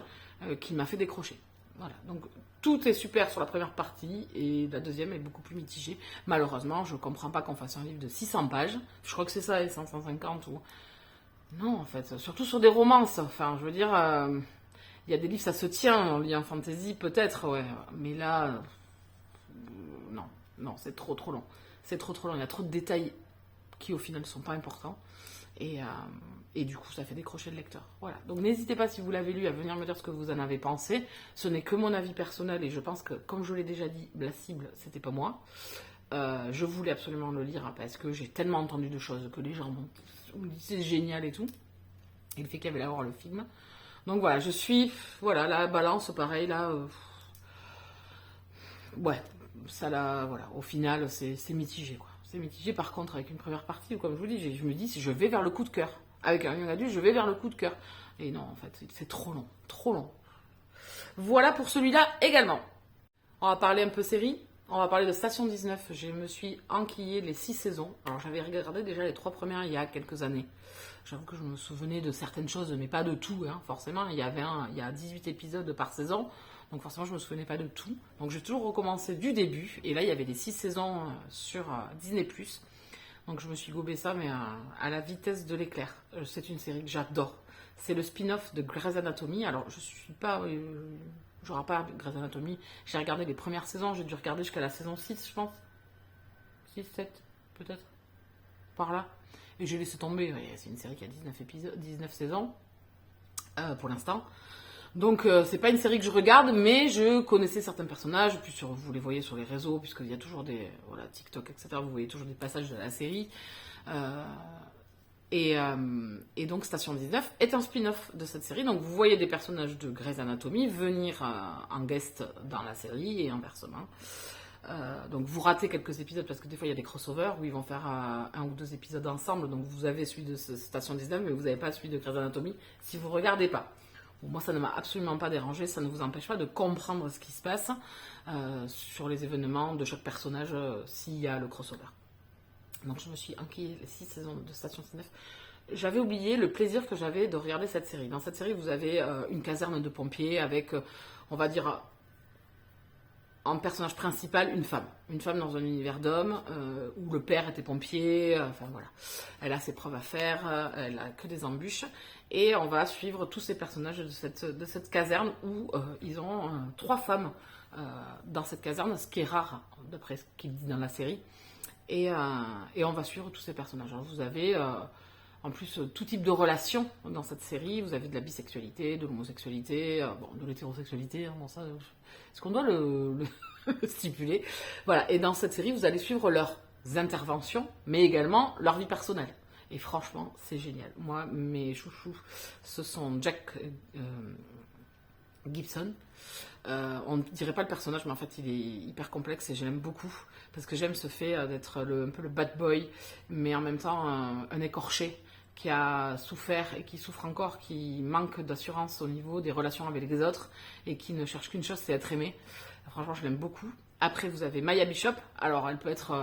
qui m'a fait décrocher. Voilà, donc tout est super sur la première partie, et la deuxième est beaucoup plus mitigée. Malheureusement, je comprends pas qu'on fasse un livre de 600 pages. Je crois que c'est ça, les 150 ou... Non, en fait, surtout sur des romances. Enfin, je veux dire, il y a des livres, ça se tient. On lit en fantasy, peut-être, ouais. Mais là, non, c'est trop long. C'est trop long. Il y a trop de détails qui, au final, ne sont pas importants. Et du coup, ça fait décrocher le lecteur. Voilà. Donc, n'hésitez pas, si vous l'avez lu, à venir me dire ce que vous en avez pensé. Ce n'est que mon avis personnel, et je pense que, comme je l'ai déjà dit, la cible, c'était pas moi. Je voulais absolument le lire, parce que j'ai tellement entendu de choses que les gens m'ont dit c'est génial et tout. Et le fait qu'il y avait l'avoir le film. Donc voilà, je suis... Voilà, la balance, pareil, là... ouais, ça là, voilà. Au final, c'est mitigé, quoi. C'est mitigé, par contre, avec une première partie, où, comme je vous dis, je me dis, si je vais vers le coup de cœur. Avec un young adulte, je vais vers le coup de cœur. Et non, en fait, c'est trop long. Trop long. Voilà pour celui-là également. On va parler un peu série. On va parler de Station 19. Je me suis enquillée les 6 saisons. Alors j'avais regardé déjà les 3 premières il y a quelques années. J'avoue que je me souvenais de certaines choses, mais pas de tout, hein, forcément. Il y a 18 épisodes par saison, donc forcément je ne me souvenais pas de tout. Donc j'ai toujours recommencé du début, et là il y avait les 6 saisons sur Disney+. Donc je me suis gobé ça, mais à la vitesse de l'éclair. C'est une série que j'adore. C'est le spin-off de Grey's Anatomy. Alors je suis pas... J'aurai pas Grey's Anatomy. J'ai regardé les premières saisons, j'ai dû regarder jusqu'à la saison 6, je pense. 6, 7, peut-être. Par là. Et j'ai laissé tomber. Ouais, c'est une série qui a 19 épisodes, 19 saisons, pour l'instant. Donc, c'est pas une série que je regarde, mais je connaissais certains personnages. Puis vous les voyez sur les réseaux, puisqu'il y a toujours des. Voilà, TikTok, etc. Vous voyez toujours des passages de la série. Et donc Station 19 est un spin-off de cette série. Donc vous voyez des personnages de Grey's Anatomy venir en guest dans la série et inversement. Donc vous ratez quelques épisodes parce que des fois il y a des crossovers où ils vont faire un ou deux épisodes ensemble. Donc vous avez celui de Station 19 mais vous n'avez pas celui de Grey's Anatomy si vous ne regardez pas. Bon, moi ça ne m'a absolument pas dérangé, ça ne vous empêche pas de comprendre ce qui se passe sur les événements de chaque personnage s'il y a le crossover. Donc je me suis enquillée les 6 saisons de Station 19. J'avais oublié le plaisir que j'avais de regarder cette série. Dans cette série, vous avez une caserne de pompiers avec, on va dire, en personnage principal, une femme. Une femme dans un univers d'hommes, où le père était pompier, enfin voilà. Elle a ses preuves à faire, elle a que des embûches. Et on va suivre tous ces personnages de cette caserne où ils ont 3 femmes dans cette caserne, ce qui est rare, d'après ce qu'ils disent dans la série. Et on va suivre tous ces personnages. Alors vous avez en plus tout type de relations dans cette série. Vous avez de la bisexualité, de l'homosexualité, de l'hétérosexualité. Bon, ça, est-ce qu'on doit le stipuler? Voilà. Et dans cette série, vous allez suivre leurs interventions, mais également leur vie personnelle. Et franchement, c'est génial. Moi, mes chouchous, ce sont Jack Gibson. On ne dirait pas le personnage, mais en fait, il est hyper complexe et je l'aime beaucoup. Parce que j'aime ce fait d'être un peu le bad boy, mais en même temps un écorché qui a souffert et qui souffre encore, qui manque d'assurance au niveau des relations avec les autres et qui ne cherche qu'une chose, c'est être aimé. Franchement, je l'aime beaucoup. Après, vous avez Maya Bishop. Alors, elle peut être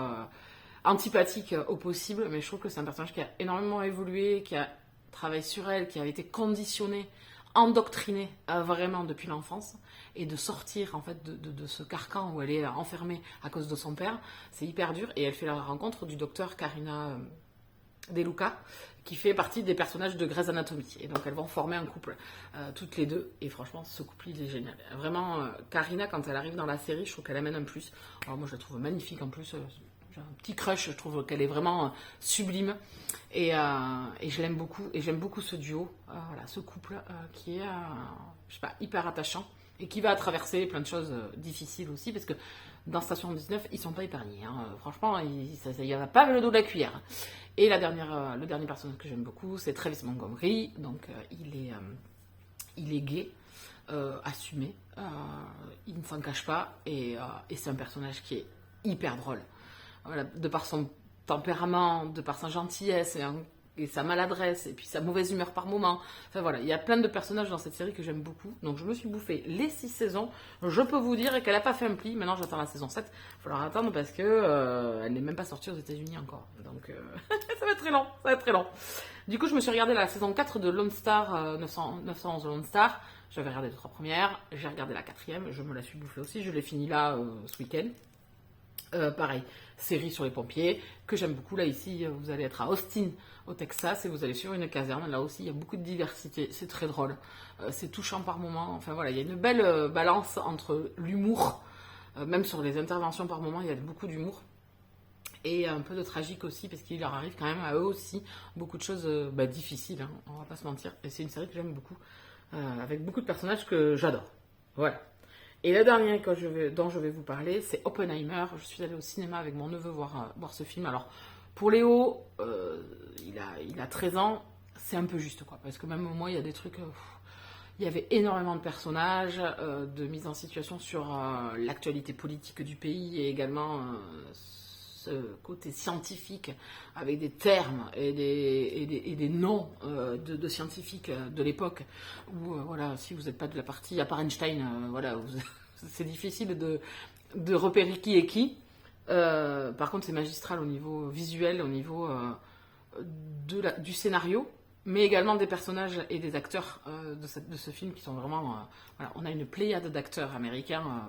antipathique au possible, mais je trouve que c'est un personnage qui a énormément évolué, qui a travaillé sur elle, qui a été conditionné, endoctrinée vraiment depuis l'enfance, et de sortir en fait de ce carcan où elle est enfermée à cause de son père, c'est hyper dur. Et elle fait la rencontre du docteur Karina De Luca, qui fait partie des personnages de Grey's Anatomy. Et donc elles vont former un couple toutes les deux, et franchement ce couple il est génial. Vraiment, Karina, quand elle arrive dans la série, je trouve qu'elle amène un plus. Alors moi je la trouve magnifique en plus, j'ai un petit crush, je trouve qu'elle est vraiment sublime. Et je l'aime beaucoup, et j'aime beaucoup ce duo, voilà, ce couple qui est je sais pas, hyper attachant et qui va traverser plein de choses difficiles aussi, parce que dans Station 19 ils sont pas épargnés, hein. Franchement il y en a pas le dos de la cuillère. Et le dernier personnage que j'aime beaucoup, c'est Travis Montgomery. Donc il est gay, assumé, il ne s'en cache pas, et c'est un personnage qui est hyper drôle. Voilà, de par son tempérament, de par sa gentillesse et sa maladresse, et puis sa mauvaise humeur par moment. Enfin voilà, il y a plein de personnages dans cette série que j'aime beaucoup. Donc je me suis bouffé les 6 saisons. Je peux vous dire qu'elle n'a pas fait un pli. Maintenant j'attends la saison 7. Il va falloir attendre parce que elle n'est même pas sortie aux États-Unis encore. Donc ça va être très long. Ça va être très long. Du coup, je me suis regardé la saison 4 de Lone Star, 911 Lone Star. J'avais regardé les 3 premières. J'ai regardé la 4e. Je me la suis bouffée aussi. Je l'ai finie là ce week-end. Pareil, série sur les pompiers que j'aime beaucoup. Là ici vous allez être à Austin au Texas et vous allez sur une caserne. Là aussi il y a beaucoup de diversité, c'est très drôle, c'est touchant par moments. Enfin voilà, il y a une belle balance entre l'humour, même sur les interventions par moments il y a beaucoup d'humour et un peu de tragique aussi, parce qu'il leur arrive quand même à eux aussi beaucoup de choses difficiles, hein, on va pas se mentir. Et c'est une série que j'aime beaucoup, avec beaucoup de personnages que j'adore. Voilà. Et la dernière dont je vais vous parler, c'est Oppenheimer. Je suis allée au cinéma avec mon neveu voir ce film. Alors, pour Léo, il a 13 ans, c'est un peu juste, quoi. Parce que même moi, il y a des trucs... il y avait énormément de personnages, de mise en situation sur l'actualité politique du pays, et également ce côté scientifique, avec des termes et des noms de scientifiques de l'époque, où voilà, si vous n'êtes pas de la partie, à part Einstein, voilà, c'est difficile de de repérer qui est qui. Par contre, c'est magistral au niveau visuel, au niveau du scénario, mais également des personnages et des acteurs de ce film qui sont vraiment... voilà, on a une pléiade d'acteurs américains,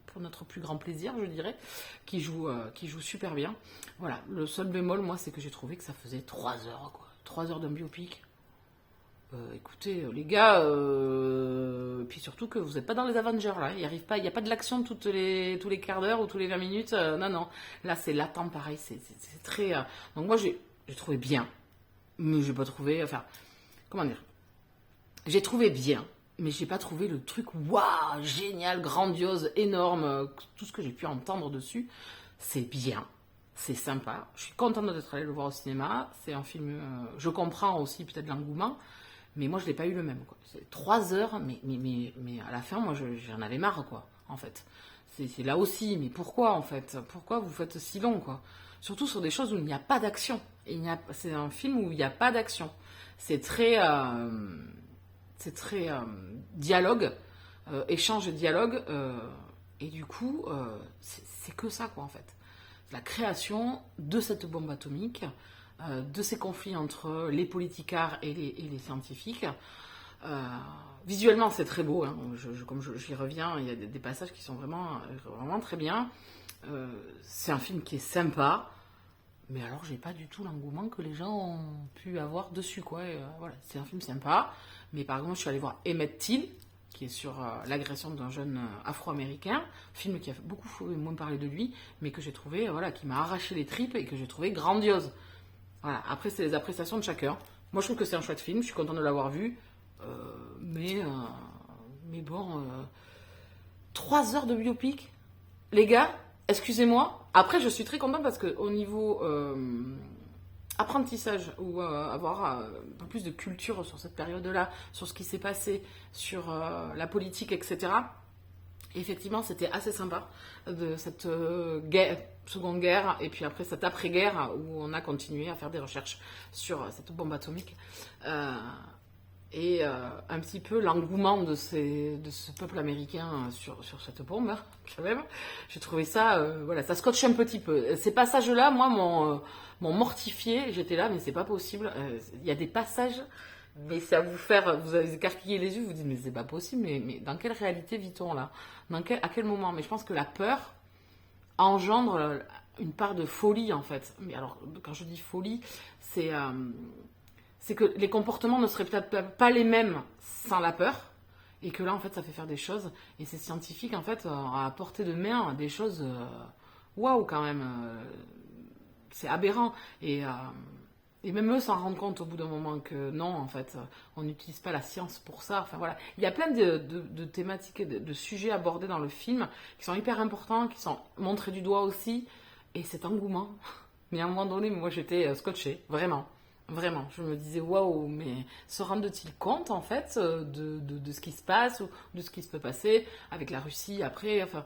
pour notre plus grand plaisir, je dirais, qui jouent super bien. Voilà, le seul bémol, moi, c'est que j'ai trouvé que ça faisait 3 heures, quoi. 3 heures d'un biopic. Écoutez, les gars, puis surtout que vous n'êtes pas dans les Avengers, là. Il n'y a pas de l'action tous les quarts d'heure ou tous les 20 minutes. Non. Là, c'est latent, pareil. C'est très... Donc moi, j'ai trouvé bien. Mais j'ai pas trouvé... Enfin, comment dire, j'ai trouvé bien, mais j'ai pas trouvé le truc waouh, génial, grandiose, énorme. Tout ce que j'ai pu entendre dessus, c'est bien. C'est sympa. Je suis contente d'être allée le voir au cinéma. C'est un film... je comprends aussi peut-être l'engouement. Mais moi, je n'ai pas eu le même. Quoi. C'est 3 heures, mais à la fin, moi, j'en avais marre, quoi, en fait. C'est là aussi, mais pourquoi, en fait? Pourquoi vous faites si long, quoi? Surtout sur des choses où il n'y a pas d'action. C'est un film où il n'y a pas d'action. C'est très dialogue, échange dialogue, et du coup, c'est que ça, quoi, en fait. La création de cette bombe atomique, de ces conflits entre les politicards et les scientifiques. Visuellement, c'est très beau, hein. Comme j'y reviens, il y a des passages qui sont vraiment très bien. C'est un film qui est sympa, mais alors j'ai pas du tout l'engouement que les gens ont pu avoir dessus, quoi. Voilà, c'est un film sympa, mais par exemple, je suis allée voir Emmett Till, qui est sur l'agression d'un jeune afro-américain, film qui a beaucoup moins parlé de lui, mais que j'ai trouvé, voilà, qui m'a arraché les tripes et que j'ai trouvé grandiose. Voilà. Après, c'est les appréciations de chacun. Moi, je trouve que c'est un chouette film, je suis contente de l'avoir vu, mais bon, 3 heures de biopic, les gars, excusez-moi. Après, je suis très contente parce qu'au niveau apprentissage, ou avoir un peu plus de culture sur cette période-là, sur ce qui s'est passé, sur la politique, etc., effectivement, c'était assez sympa de cette seconde guerre et puis après cette après-guerre où on a continué à faire des recherches sur cette bombe atomique et un petit peu l'engouement de ce peuple américain sur cette bombe, hein, quand même. J'ai trouvé ça, voilà, ça scotche un petit peu. Ces passages-là, moi, m'ont mortifié. J'étais là, mais c'est pas possible. Il y a des passages... Mais c'est à vous avez écarquillé les yeux, vous dites, mais c'est pas possible, mais dans quelle réalité vit-on là? À quel moment? Mais je pense que la peur engendre une part de folie, en fait. Mais alors, quand je dis folie, c'est que les comportements ne seraient peut-être pas les mêmes sans la peur, et que là, en fait, ça fait faire des choses, et ces scientifiques, en fait, à portée de main, des choses, waouh, quand même, c'est aberrant, et même eux s'en rendent compte au bout d'un moment que non, en fait, on n'utilise pas la science pour ça. Enfin voilà, il y a plein de thématiques, de sujets abordés dans le film qui sont hyper importants, qui sont montrés du doigt aussi. Et cet engouement, mais à un moment donné, moi j'étais scotchée, vraiment. Vraiment, je me disais waouh, mais se rendent-ils compte en fait de ce qui se passe ou de ce qui se peut passer avec la Russie après, enfin,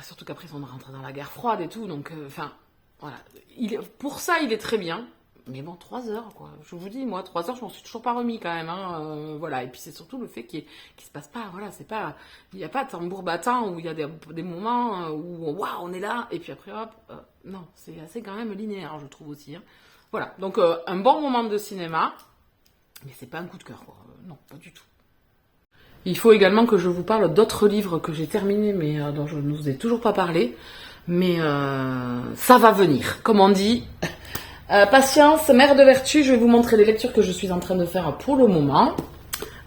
surtout qu'après on rentre dans la guerre froide et tout, donc enfin. Voilà. Pour ça, il est très bien. Mais bon, 3 heures, quoi. Je vous dis, moi, 3 heures, je m'en suis toujours pas remis quand même. Hein. Voilà. Et puis, c'est surtout le fait qu'il se passe pas. Voilà, c'est pas. Il n'y a pas de tambour battant où il y a des moments où, waouh, on est là. Et puis après, hop. Non, c'est assez quand même linéaire, je trouve aussi. Hein. Voilà. Donc, un bon moment de cinéma. Mais c'est pas un coup de cœur, quoi. Non, pas du tout. Il faut également que je vous parle d'autres livres que j'ai terminés, mais dont je ne vous ai toujours pas parlé. Mais ça va venir, comme on dit. Patience, mère de vertu, je vais vous montrer les lectures que je suis en train de faire pour le moment.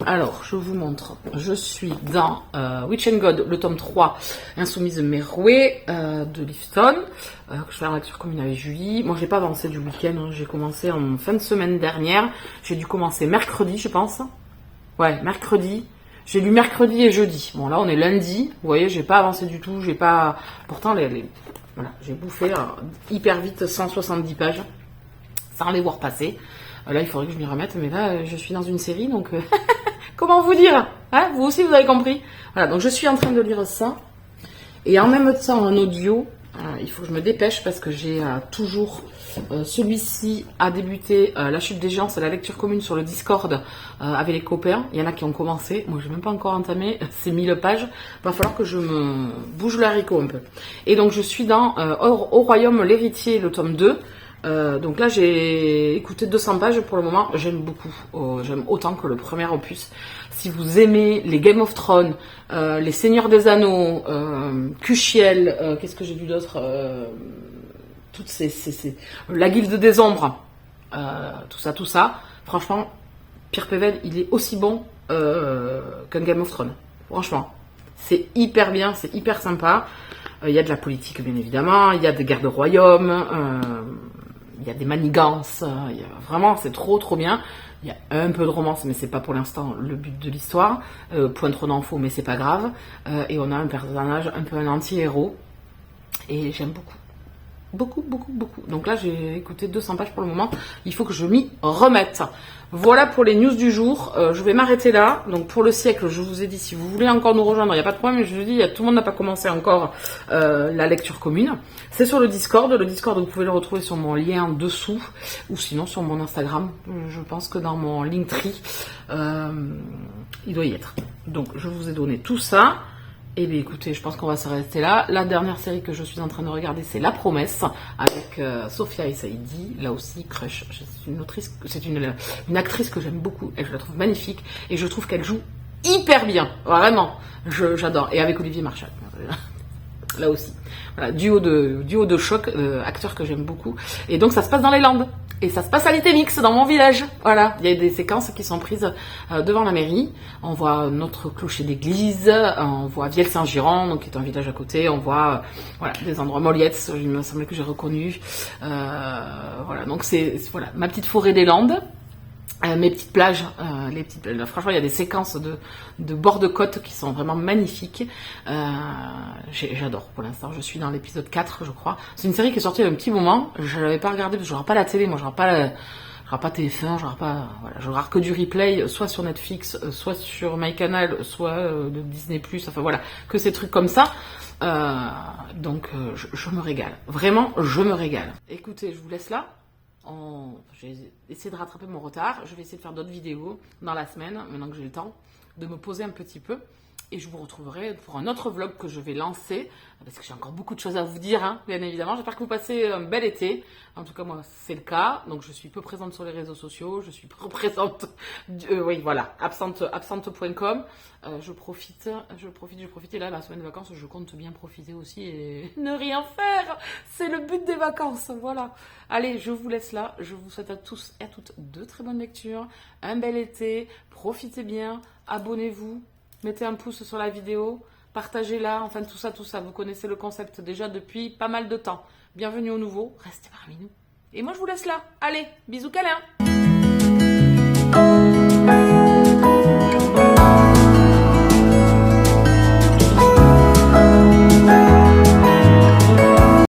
Alors, je vous montre. Je suis dans Witch and God, le tome 3, Insoumise Merouée, de Lifton. Je fais la lecture commune avec Julie. Moi, j'ai pas avancé du week-end. Hein. J'ai commencé en fin de semaine dernière. J'ai dû commencer mercredi, je pense. Ouais, mercredi. J'ai lu mercredi et jeudi. Bon, là, on est lundi. Vous voyez, j'ai pas avancé du tout. J'ai pas... Pourtant, voilà, j'ai bouffé hyper vite 170 pages sans les voir passer. Là, il faudrait que je m'y remette. Mais là, je suis dans une série, donc... Comment vous dire, hein? Vous aussi, vous avez compris. Voilà, donc je suis en train de lire ça. Et en même temps, en audio, Il faut que je me dépêche parce que j'ai toujours celui-ci a débuté La Chute des Géants, c'est la lecture commune sur le Discord avec les copains. Il y en a qui ont commencé, moi j'ai même pas encore entamé, c'est 1000 pages. Va falloir que je me bouge le haricot un peu. Et donc je suis dans Au Royaume l'héritier, le tome 2. Donc là j'ai écouté 200 pages pour le moment, j'aime beaucoup, j'aime autant que le premier opus. Si vous aimez les Game of Thrones, les Seigneurs des Anneaux, Cuchiel, qu'est-ce que j'ai vu d'autre, toutes la Guilde des Ombres, tout ça, franchement, Pierre Pével, il est aussi bon qu'un Game of Thrones, franchement. C'est hyper bien, c'est hyper sympa. Il y a de la politique, bien évidemment, il y a des guerres de royaume, il y a des manigances, vraiment, c'est trop bien. Il y a un peu de romance, mais c'est pas pour l'instant le but de l'histoire. Point trop d'infos, mais c'est pas grave. Et on a un personnage un peu un anti-héros. Et j'aime beaucoup. Beaucoup. Donc là, j'ai écouté 200 pages pour le moment. Il faut que je m'y remette. Voilà pour les news du jour. Je vais m'arrêter là. Donc pour le siècle, je vous ai dit, si vous voulez encore nous rejoindre, il n'y a pas de problème. Je vous dis, tout le monde n'a pas commencé encore la lecture commune. C'est sur le Discord. Le Discord, vous pouvez le retrouver sur mon lien en dessous. Ou sinon sur mon Instagram. Je pense que dans mon Linktree, il doit y être. Donc je vous ai donné tout ça. Eh bien écoutez, je pense qu'on va s'arrêter là. La dernière série que je suis en train de regarder, c'est La Promesse, avec Sophia et Saïdi. Là aussi, crush. C'est une actrice que j'aime beaucoup. Et je la trouve magnifique. Et je trouve qu'elle joue hyper bien. Vraiment. J'adore. Et avec Olivier Marchal. Là aussi. Voilà, duo de choc, acteur que j'aime beaucoup. Et donc ça se passe dans les Landes. Et ça se passe à l'Itémix, dans mon village. Voilà, il y a des séquences qui sont prises devant la mairie. On voit notre clocher d'église, on voit Vielle-Saint-Girand, donc qui est un village à côté. On voit voilà des endroits Moliettes, il me semblait que j'ai reconnu. Voilà, donc c'est voilà ma petite forêt des Landes. Mes petites plages, franchement il y a des séquences de bord de côte qui sont vraiment magnifiques. J'adore pour l'instant, je suis dans l'épisode 4 je crois. C'est une série qui est sortie il y a un petit moment, je l'avais pas regardée parce que je regarde pas la télé, moi je regarde pas TF1, je regarde que du replay, soit sur Netflix, soit sur MyCanal, soit de Disney+, enfin voilà, que ces trucs comme ça. Donc je me régale, vraiment je me régale. Écoutez, je vous laisse là. J'ai essayé de rattraper mon retard. Je vais essayer de faire d'autres vidéos dans la semaine, maintenant que j'ai le temps, de me poser un petit peu. Et je vous retrouverai pour un autre vlog que je vais lancer, parce que j'ai encore beaucoup de choses à vous dire, hein, bien évidemment. J'espère que vous passez un bel été. En tout cas, moi, c'est le cas. Donc, je suis peu présente sur les réseaux sociaux. Je suis peu présente, oui, voilà, absente.com. Je profite. Et là, la semaine de vacances, je compte bien profiter aussi et ne rien faire. C'est le but des vacances, voilà. Allez, je vous laisse là. Je vous souhaite à tous et à toutes de très bonnes lectures, un bel été. Profitez bien, abonnez-vous. Mettez un pouce sur la vidéo, partagez-la, enfin tout ça. Vous connaissez le concept déjà depuis pas mal de temps. Bienvenue au nouveau, restez parmi nous. Et moi je vous laisse là. Allez, bisous câlins.